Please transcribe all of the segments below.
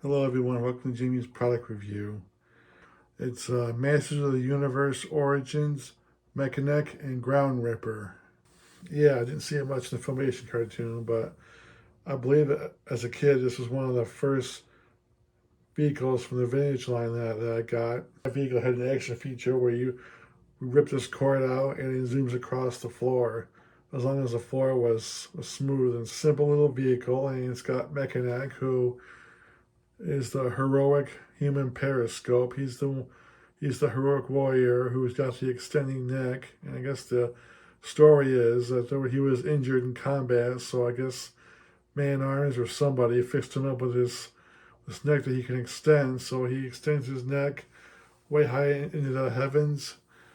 Hello everyone, welcome to Jamie's product review. It's Masters of the Universe Origins, Mekaneck, and Ground Ripper. Yeah, I didn't see it much in the Filmation cartoon, but I believe that as a kid this was one of the first vehicles from the vintage line that I got. That vehicle had an action feature where you rip this cord out and it zooms across the floor. As long as the floor was smooth and simple little vehicle, and it's got Mekaneck, who is the heroic human periscope. He's the heroic warrior who's got the extending neck. And I guess the story is that he was injured in combat, so I guess Man-Arms or somebody fixed him up with this neck that he can extend. So he extends his neck way high into the heavens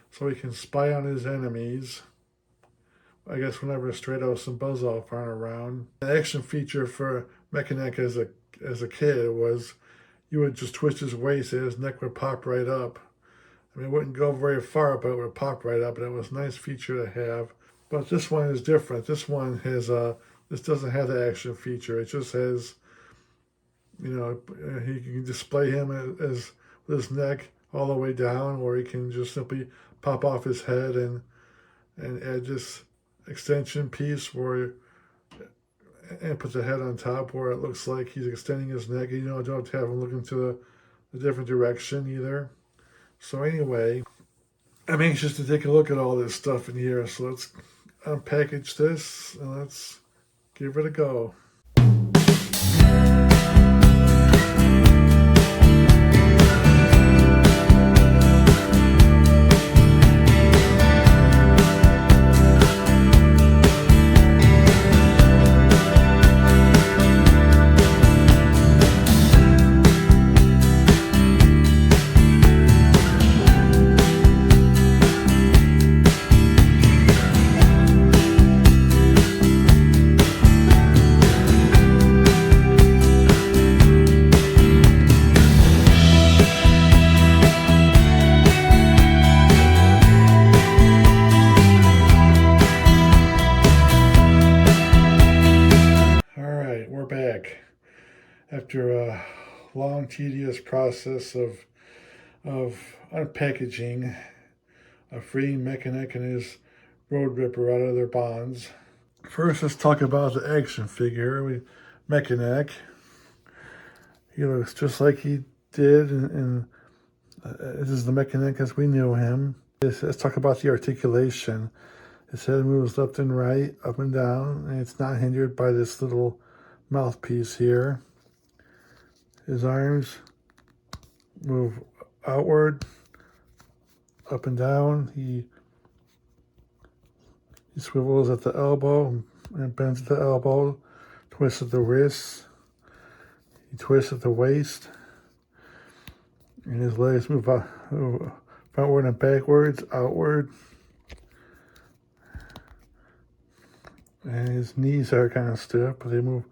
so he can spy on his enemies. I guess whenever Stratos and Buzz-Off aren't around. The action feature for Mekaneck as a kid was you would just twist his waist and his neck would pop right up. I mean, it wouldn't go very far, but it would pop right up, and it was a nice feature to have. But this one is different. This one has this doesn't have the action feature. It just has, he can display him as with his neck all the way down, or he can just simply pop off his head and add this extension piece and put the head on top where it looks like he's extending his neck. Don't have to have him looking to the different direction either. So anyway, I'm anxious to take a look at all this stuff in here. So let's unpackage this and let's give it a go. We're back after a long, tedious process of unpackaging, of freeing Mekaneck and his Road Ripper out of their bonds. First, let's talk about the action figure. Mekaneck. He looks just like he did, and this is the Mekaneck as we knew him. Let's talk about the articulation. His head moves left and right, up and down, and it's not hindered by this little mouthpiece here. His arms move outward, up and down. He swivels at the elbow and bends at the elbow, twists at the wrists. He twists at the waist, and his legs move frontward and backwards, outward. And his knees are kind of stiff, but they move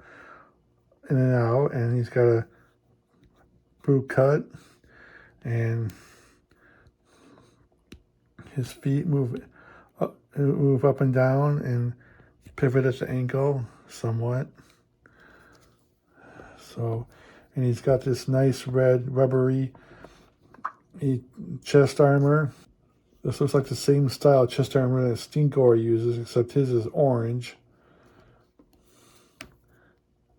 in and out, and he's got a boot cut, and his feet move up and down and pivot at the ankle somewhat. So, and he's got this nice red rubbery chest armor. This looks like the same style chest armor that Stinkor uses, except his is orange.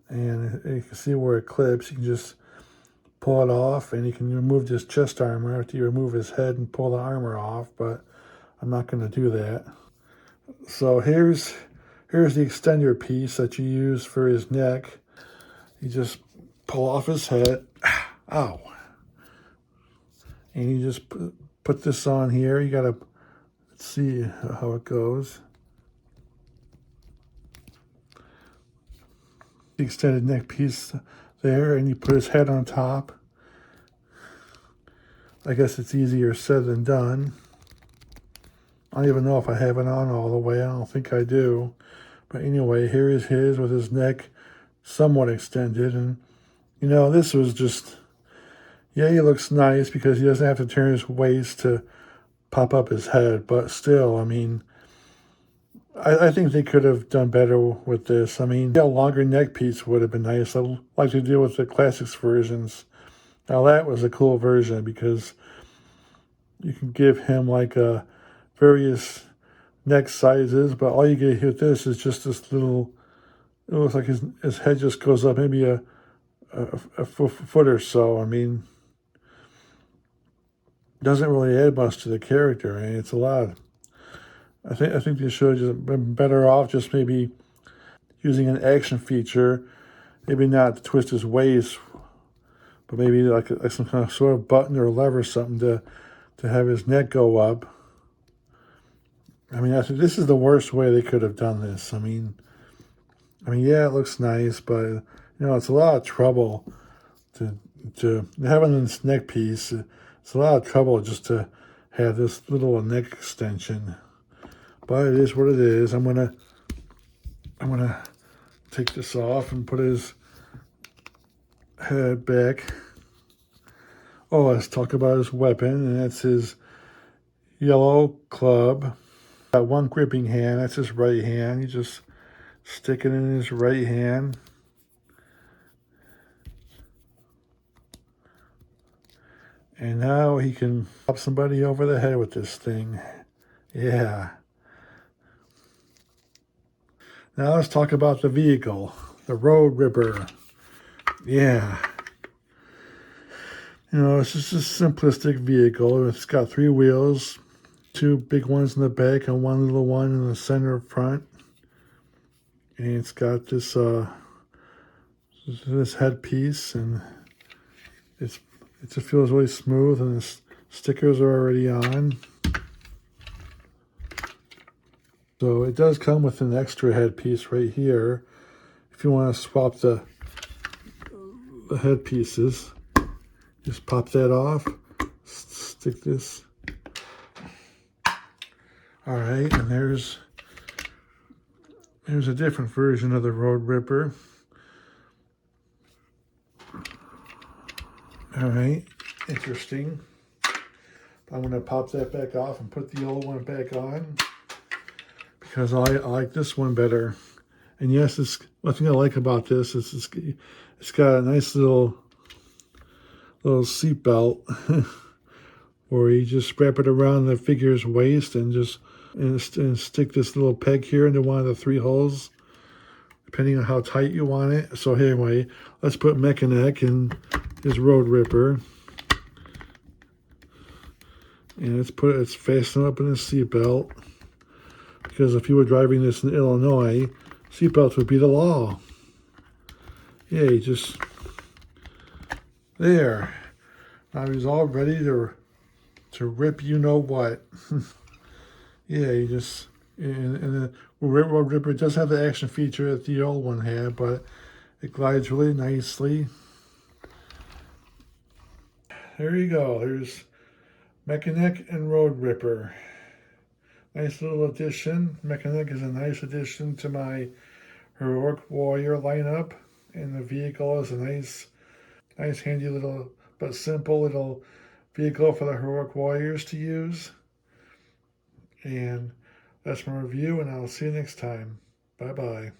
And you can see where it clips. You can just pull it off, and you can remove this chest armor after you remove his head and pull the armor off, but I'm not going to do that. So here's the extender piece that you use for his neck. You just pull off his head. Ow. And you just put this on here. You got to see how it goes. The extended neck piece there, and you put his head on top. I guess it's easier said than done. I don't even know if I have it on all the way. I don't think I do. But anyway, here is his with his neck somewhat extended. And, this was just, yeah, he looks nice because he doesn't have to turn his waist to pop up his head. But still, I mean, I think they could have done better with this. I mean, a longer neck piece would have been nice. I like to deal with the classics versions. Now that was a cool version because you can give him like various neck sizes, but all you get with this is just this little. It looks like his head just goes up maybe a foot or so. I mean, doesn't really add much to the character. I mean, it's a lot. I think they should have just been better off just maybe using an action feature, maybe not to twist his waist, but maybe like some kind of sort of button or lever or something to have his neck go up. I mean, I think this is the worst way they could have done this. I mean, yeah, it looks nice, but it's a lot of trouble to having this neck piece. It's a lot of trouble just to have this little neck extension. But it is what it is. I'm gonna take this off and put his head back. Oh, let's talk about his weapon, and that's his yellow club. Got one gripping hand. That's his right hand. You just stick it in his right hand. And now he can pop somebody over the head with this thing. Yeah. Now let's talk about the vehicle, the Road Ripper. Yeah. It's just a simplistic vehicle. It's got 3 wheels, 2 big ones in the back and 1 little one in the center front. And it's got this headpiece, and it just feels really smooth, and the stickers are already on. So it does come with an extra headpiece right here. If you want to swap the headpieces, just pop that off, stick this. All right, and there's a different version of the Road Ripper. All right, interesting. I'm going to pop that back off and put the old one back on because I like this one better. And yes, one thing I like about this is it's got a nice little seat belt where you just wrap it around the figure's waist and stick this little peg here into one of the 3 holes, depending on how tight you want it. So anyway, let's put Mekaneck in his Road Ripper. And let's fasten up in his seatbelt. Because if you were driving this in Illinois, seatbelts would be the law. Yeah, you just there. Now he's all ready to rip you know what. Yeah, you just and the Road Ripper does have the action feature that the old one had, but it glides really nicely. There you go. There's Mekaneck and Road Ripper. Nice little addition. Mekaneck is a nice addition to my Heroic Warrior lineup, and the vehicle is a nice handy little but simple little vehicle for the Heroic Warriors to use. And that's my review, and I'll see you next time. Bye-bye.